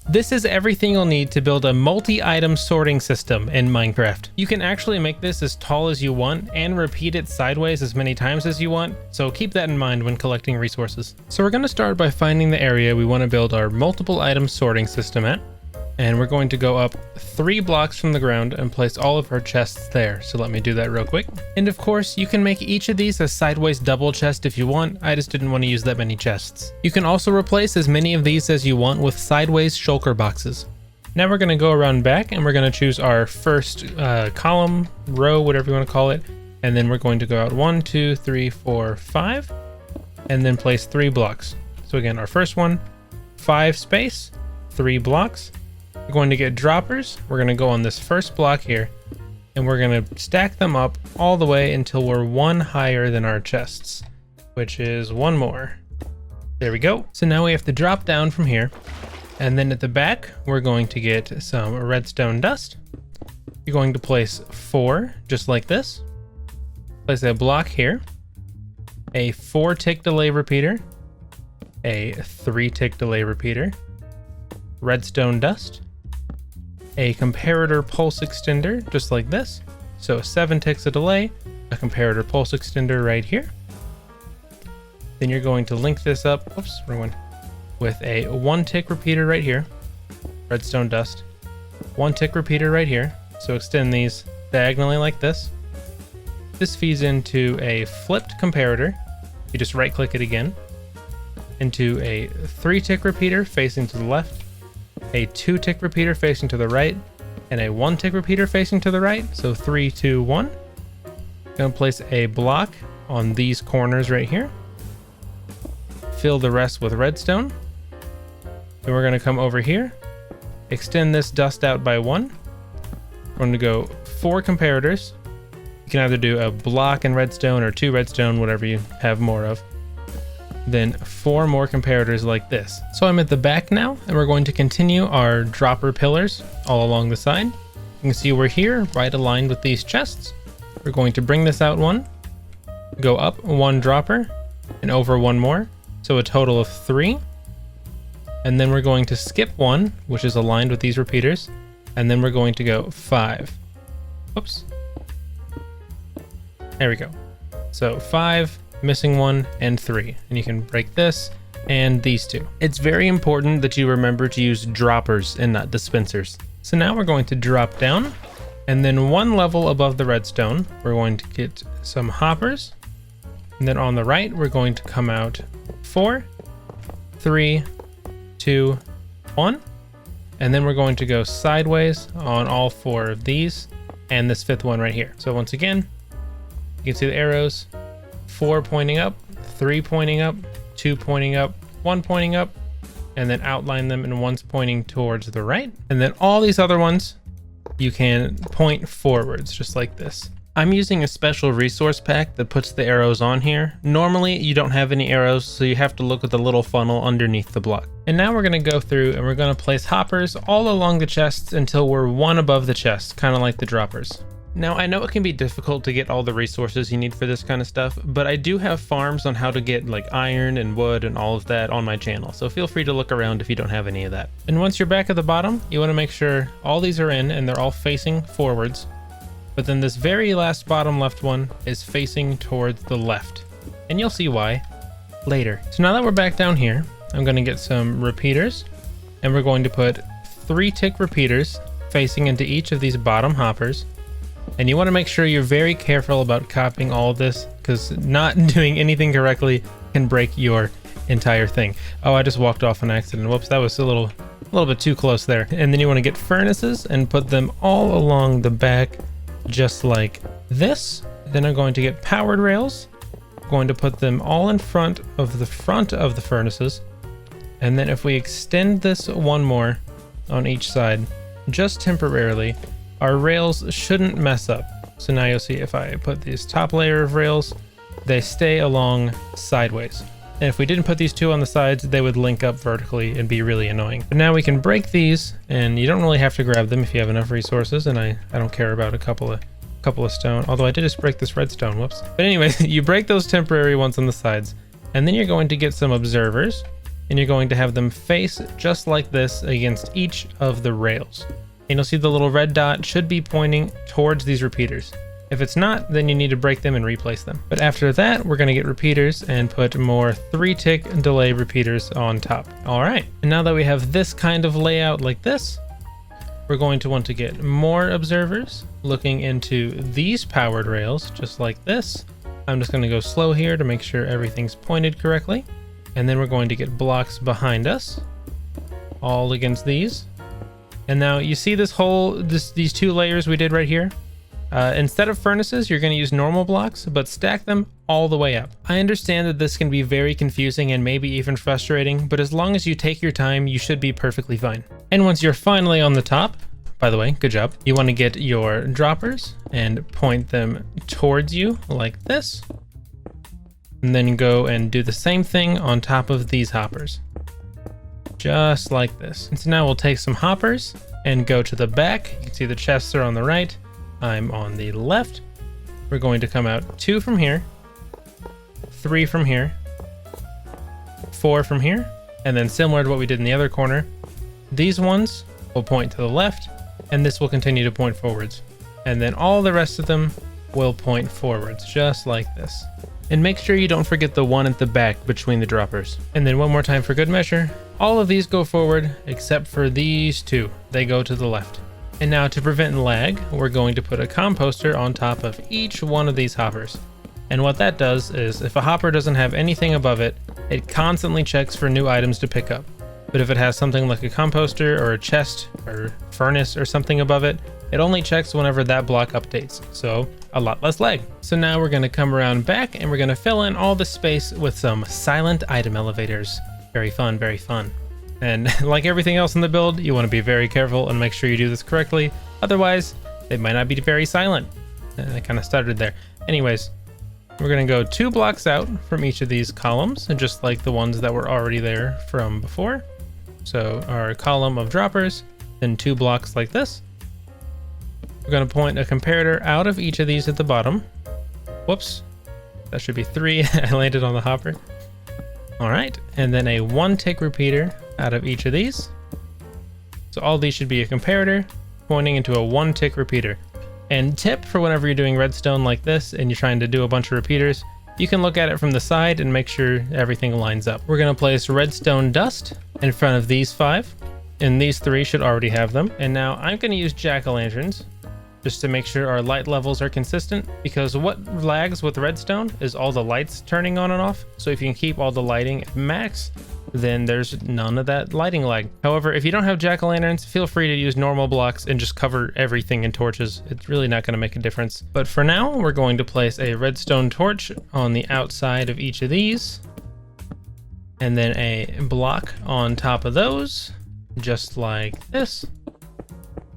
This is everything you'll need to build a multi-item sorting system in Minecraft. You can actually make this as tall as you want and repeat it sideways as many times as you want, so keep that in mind when collecting resources. So we're going to start by finding the area we want to build our multiple item sorting system at. And we're going to go up 3 blocks from the ground and place all of our chests there. So let me do that real quick. And of course, you can make each of these a sideways double chest if you want. I just didn't want to use that many chests. You can also replace as many of these as you want with sideways shulker boxes. Now we're going to go around back and we're going to choose our first column, row, whatever you want to call it. And then we're going to go out 1, 2, 3, 4, 5, and then place 3 blocks. So again, our first one, 5 space, 3 blocks. We're going to get droppers. We're going to go on this first block here and we're going to stack them up all the way until we're 1 higher than our chests, which is 1 more. There we go. So now we have to drop down from here, and then at the back we're going to get some redstone dust. You're going to place 4 just like this. Place a block here, a 4 tick delay repeater, a 3 tick delay repeater, redstone dust, a comparator pulse extender just like this, so 7 ticks of delay, a comparator pulse extender right here. Then you're going to link this up, oops, wrong one, with a 1 tick repeater right here, redstone dust, 1 tick repeater right here, so extend these diagonally like this. This feeds into a flipped comparator. You just right click it again, into a 3 tick repeater facing to the left, a 2 tick repeater facing to the right, and a 1 tick repeater facing to the right. So 3, 2, 1. Gonna place a block on these corners right here. Fill the rest with redstone. Then we're gonna come over here, extend this dust out by 1. We're going to go 4 comparators. You can either do a block and redstone or 2 redstone, whatever you have more of. Then 4 more comparators like this. So I'm at the back now, and we're going to continue our dropper pillars all along the side. You can see we're here, right aligned with these chests. We're going to bring this out 1, go up 1 dropper, and over 1 more, so a total of 3. And then we're going to skip 1, which is aligned with these repeaters, and then we're going to go 5. Oops. There we go. So 5, missing 1, and 3. And you can break this and these 2. It's very important that you remember to use droppers and not dispensers. So now we're going to drop down, and then 1 level above the redstone, we're going to get some hoppers. And then on the right, we're going to come out 4, 3, 2, 1. And then we're going to go sideways on all 4 of these and this 5th one right here. So once again, you can see the arrows, 4 pointing up, 3 pointing up, 2 pointing up, 1 pointing up, and then outline them, and 1's pointing towards the right. And then all these other ones, you can point forwards just like this. I'm using a special resource pack that puts the arrows on here. Normally you don't have any arrows, so you have to look at the little funnel underneath the block. And now we're gonna go through and we're gonna place hoppers all along the chests until we're 1 above the chest, kind of like the droppers. Now, I know it can be difficult to get all the resources you need for this kind of stuff, but I do have farms on how to get like iron and wood and all of that on my channel, so feel free to look around if you don't have any of that. And once you're back at the bottom, you want to make sure all these are in and they're all facing forwards, but then this very last bottom left one is facing towards the left, and you'll see why later. So now that we're back down here, I'm going to get some repeaters, and we're going to put 3 tick repeaters facing into each of these bottom hoppers. And you want to make sure you're very careful about copying all of this, because not doing anything correctly can break your entire thing. Oh, I just walked off on accident. Whoops, that was a little bit too close there. And then you want to get furnaces and put them all along the back just like this. Then I'm going to get powered rails. I'm going to put them all in front of the furnaces. And then if we extend this 1 more on each side, just temporarily, our rails shouldn't mess up. So now you'll see if I put this top layer of rails, they stay along sideways. And if we didn't put these 2 on the sides, they would link up vertically and be really annoying. But now we can break these, and you don't really have to grab them if you have enough resources, and I don't care about a couple of stone, although I did just break this redstone, whoops. But anyway, you break those temporary ones on the sides, and then you're going to get some observers, and you're going to have them face just like this against each of the rails. And you'll see the little red dot should be pointing towards these repeaters. If it's not, then you need to break them and replace them. But after that, we're going to get repeaters and put more 3-tick delay repeaters on top. All right, and now that we have this kind of layout like this, we're going to want to get more observers looking into these powered rails, just like this. I'm just going to go slow here to make sure everything's pointed correctly. And then we're going to get blocks behind us, all against these. And now you see this these 2 layers we did right here? Instead of furnaces, you're going to use normal blocks, but stack them all the way up. I understand that this can be very confusing and maybe even frustrating, but as long as you take your time, you should be perfectly fine. And once you're finally on the top, by the way, good job, you want to get your droppers and point them towards you like this. And then go and do the same thing on top of these hoppers. Just like this. And so now we'll take some hoppers and go to the back. You can see the chests are on the right. I'm on the left. We're going to come out 2 from here, 3 from here, 4 from here, and then similar to what we did in the other corner, these ones will point to the left, and this will continue to point forwards. And then all the rest of them will point forwards, just like this. And make sure you don't forget the one at the back between the droppers. And then one more time for good measure, all of these go forward except for these 2. They go to the left. And now to prevent lag, we're going to put a composter on top of each one of these hoppers. And what that does is if a hopper doesn't have anything above it, it constantly checks for new items to pick up. But if it has something like a composter or a chest or furnace or something above it, it only checks whenever that block updates. So a lot less lag. So now we're going to come around back and we're going to fill in all the space with some silent item elevators. Very fun, very fun. And like everything else in the build, you want to be very careful and make sure you do this correctly. Otherwise, it might not be very silent. I kind of stuttered there. Anyways, we're going to go 2 blocks out from each of these columns, just like the ones that were already there from before. So our column of droppers, then 2 blocks like this. We're going to point a comparator out of each of these at the bottom. Whoops, that should be 3. I landed on the hopper. All right, and then a 1-tick repeater out of each of these. So all these should be a comparator pointing into a 1-tick repeater. And tip for whenever you're doing redstone like this and you're trying to do a bunch of repeaters, you can look at it from the side and make sure everything lines up. We're going to place redstone dust in front of these 5, and these 3 should already have them. And now I'm going to use jack-o'-lanterns just to make sure our light levels are consistent, because what lags with redstone is all the lights turning on and off. So if you can keep all the lighting at max, then there's none of that lighting lag. However, if you don't have jack-o'-lanterns, feel free to use normal blocks and just cover everything in torches. It's really not going to make a difference. But for now, we're going to place a redstone torch on the outside of each of these, and then a block on top of those, just like this.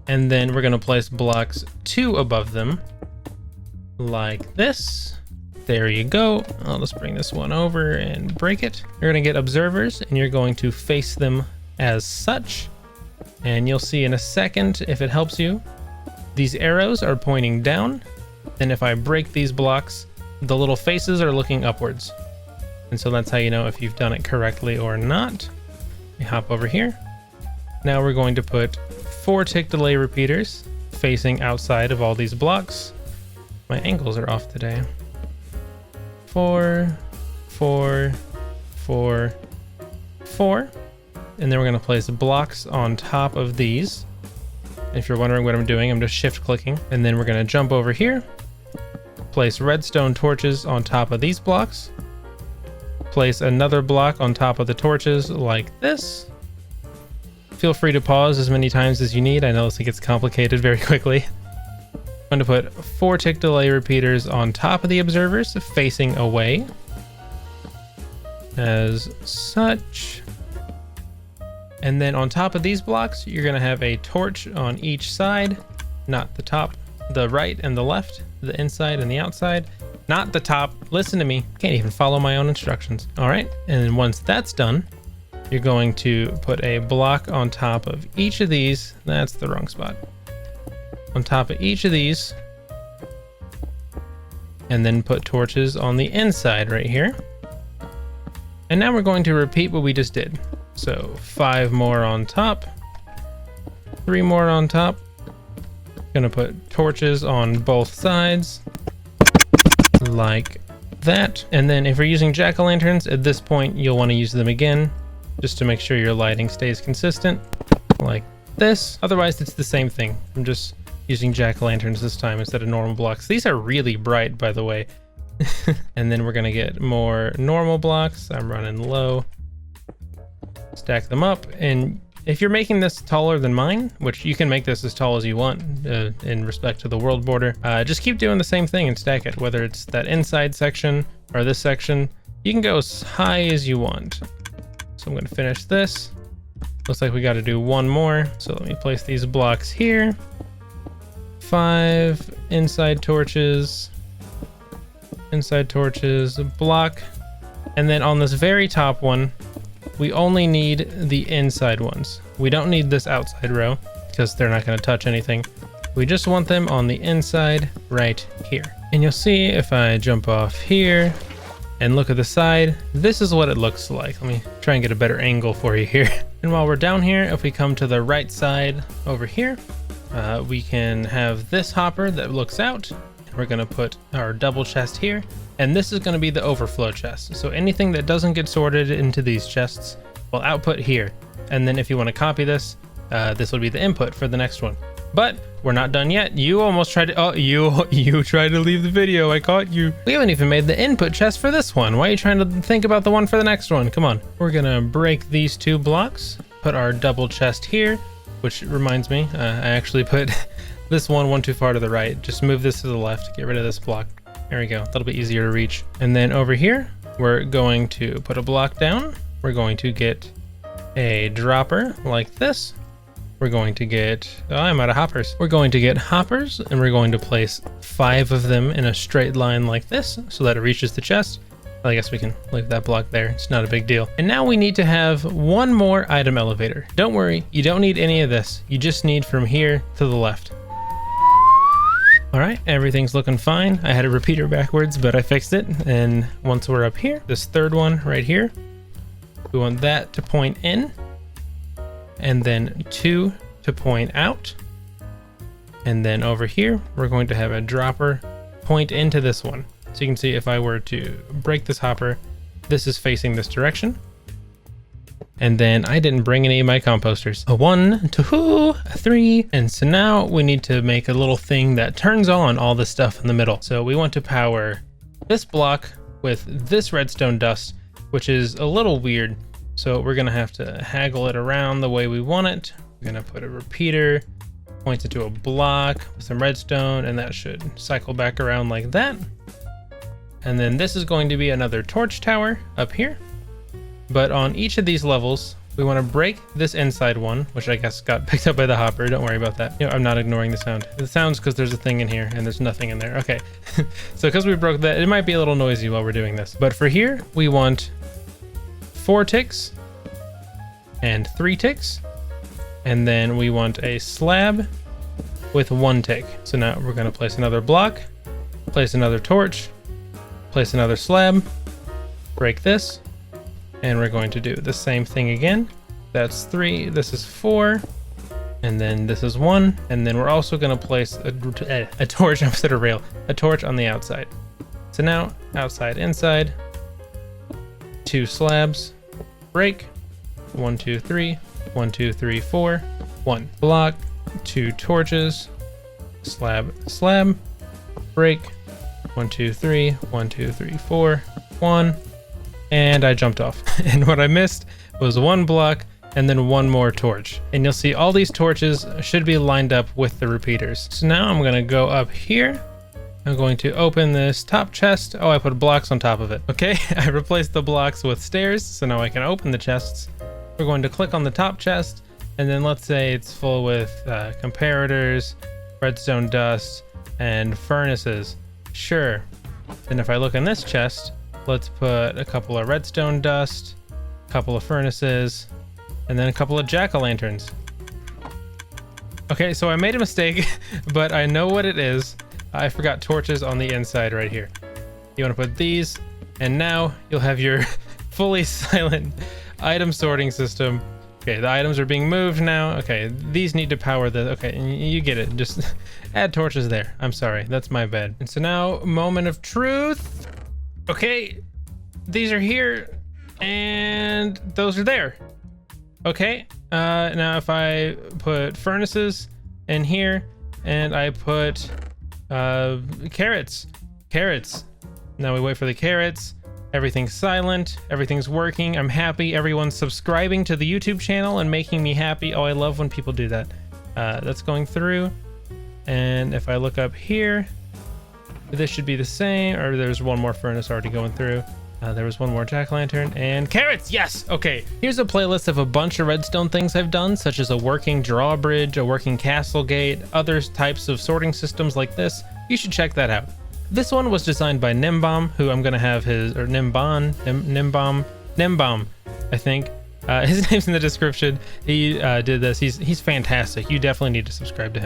And then we're going to place blocks 2 above them, like this. There you go. I'll just bring this one over and break it. You're going to get observers, and you're going to face them as such. And you'll see in a second, if it helps you, these arrows are pointing down. And if I break these blocks, the little faces are looking upwards. And so that's how you know if you've done it correctly or not. We hop over here. Now we're going to put 4-tick delay repeaters facing outside of all these blocks. My angles are off today. 4, 4, 4, 4. And then we're going to place blocks on top of these. If you're wondering what I'm doing, I'm just shift clicking. And then we're going to jump over here, place redstone torches on top of these blocks, place another block on top of the torches like this. Feel free to pause as many times as you need. I know this gets complicated very quickly. I'm going to put 4-tick delay repeaters on top of the observers facing away, as such. And then on top of these blocks, you're going to have a torch on each side, not the top, the right and the left, the inside and the outside, not the top. Listen to me. Can't even follow my own instructions. All right. And then once that's done, you're going to put a block on top of each of these. That's the wrong spot. On top of each of these, and then put torches on the inside right here. And now we're going to repeat what we just did. So 5 more on top, 3 more on top. Gonna put torches on both sides like that. And then if you're using jack-o'-lanterns, at this point you'll want to use them again just to make sure your lighting stays consistent like this. Otherwise it's the same thing. I'm just using jack-o'-lanterns this time instead of normal blocks. These are really bright, by the way. And then we're gonna get more normal blocks. I'm running low. Stack them up, and if you're making this taller than mine, which you can make this as tall as you want in respect to the world border, just keep doing the same thing and stack it. Whether it's that inside section or this section, you can go as high as you want. So I'm going to finish this. Looks like we got to do one more. So let me place these blocks here. 5 inside torches, block. And then on this very top one, we only need the inside ones. We don't need this outside row because they're not going to touch anything. We just want them on the inside right here. And you'll see if I jump off here and look at the side, this is what it looks like. Let me try and get a better angle for you here. And while we're down here, if we come to the right side over here, we can have this hopper that looks out. We're going to put our double chest here. And this is going to be the overflow chest. So anything that doesn't get sorted into these chests will output here. And then if you want to copy this, this will be the input for the next one. But we're not done yet. You almost tried to, oh, you tried to leave the video. I caught you. We haven't even made the input chest for this one. Why are you trying to think about the one for the next one? Come on. We're going to break these 2 blocks, put our double chest here, which reminds me, I actually put this one too far to the right. Just move this to the left, get rid of this block. There we go. That'll be easier to reach. And then over here, we're going to put a block down. We're going to get a dropper like this. We're going to get, oh, I'm out of hoppers. We're going to get hoppers, and we're going to place 5 of them in a straight line like this so that it reaches the chest. Well, I guess we can leave that block there. It's not a big deal. And now we need to have one more item elevator. Don't worry, you don't need any of this. You just need from here to the left. All right, everything's looking fine. I had a repeater backwards, but I fixed it. And once we're up here, this 3rd one right here, we want that to point in, and then 2 to point out. And then over here, we're going to have a dropper point into this one. So you can see if I were to break this hopper, this is facing this direction. And then I didn't bring any of my composters. A 1, 2, 3. And so now we need to make a little thing that turns on all the stuff in the middle. So we want to power this block with this redstone dust, which is a little weird. So we're gonna have to haggle it around the way we want it. We're gonna put a repeater, points it to a block with some redstone, and that should cycle back around like that. And then this is going to be another torch tower up here. But on each of these levels, we want to break this inside one, which I guess got picked up by the hopper. Don't worry about that. You know, I'm not ignoring the sound. The sound's because there's a thing in here and there's nothing in there. Okay. So because we broke that, it might be a little noisy while we're doing this. But for here, we want 4 ticks and 3 ticks. And then we want a slab with 1 tick. So now we're going to place another block, place another torch, place another slab, break this. And we're going to do the same thing again. That's 3, this is 4, and then this is 1. And then we're also going to place a torch instead of rail, a torch on the outside. So now outside, inside, 2 slabs, break, 1, 2, 3, 1, 2, 3, 4, 1 block, 2 torches, slab, slab, break, 1, 2, 3, 1, 2, 3, 4, 1. And I jumped off. And what I missed was 1 block and then 1 more torch. And you'll see all these torches should be lined up with the repeaters. So now I'm gonna go up here. I'm going to open this top chest. Oh, I put blocks on top of it. Okay, I replaced the blocks with stairs, so now I can open the chests. We're going to click on the top chest, and then let's say it's full with comparators, redstone dust, and furnaces. Sure. Then if I look in this chest, let's put a couple of redstone dust, a couple of furnaces, and then a couple of jack-o'-lanterns. Okay, so I made a mistake, but I know what it is. I forgot torches on the inside right here. You want to put these, and now you'll have your fully silent item sorting system. Okay, the items are being moved now. Okay, these need to power the... Okay, you get it. Just add torches there. I'm sorry, that's my bad. And so now, moment of truth. Okay, these are here, and those are there. Okay, now if I put furnaces in here, and I put carrots. Now we wait for the carrots. Everything's silent, everything's working. I'm happy. Everyone's subscribing to the YouTube channel and making me happy. Oh, I love when people do that. That's going through. And if I look up here, this should be the same, or there's one more furnace already going through. There was one more jack-o'-lantern and carrots. Yes. Okay. Here's a playlist of a bunch of redstone things I've done, such as a working drawbridge, a working castle gate, other types of sorting systems like this. You should check that out. This one was designed by Nimbom, who I'm gonna have his, or Nimbom, I think. His name's in the description. He did this. He's fantastic. You definitely need to subscribe to him.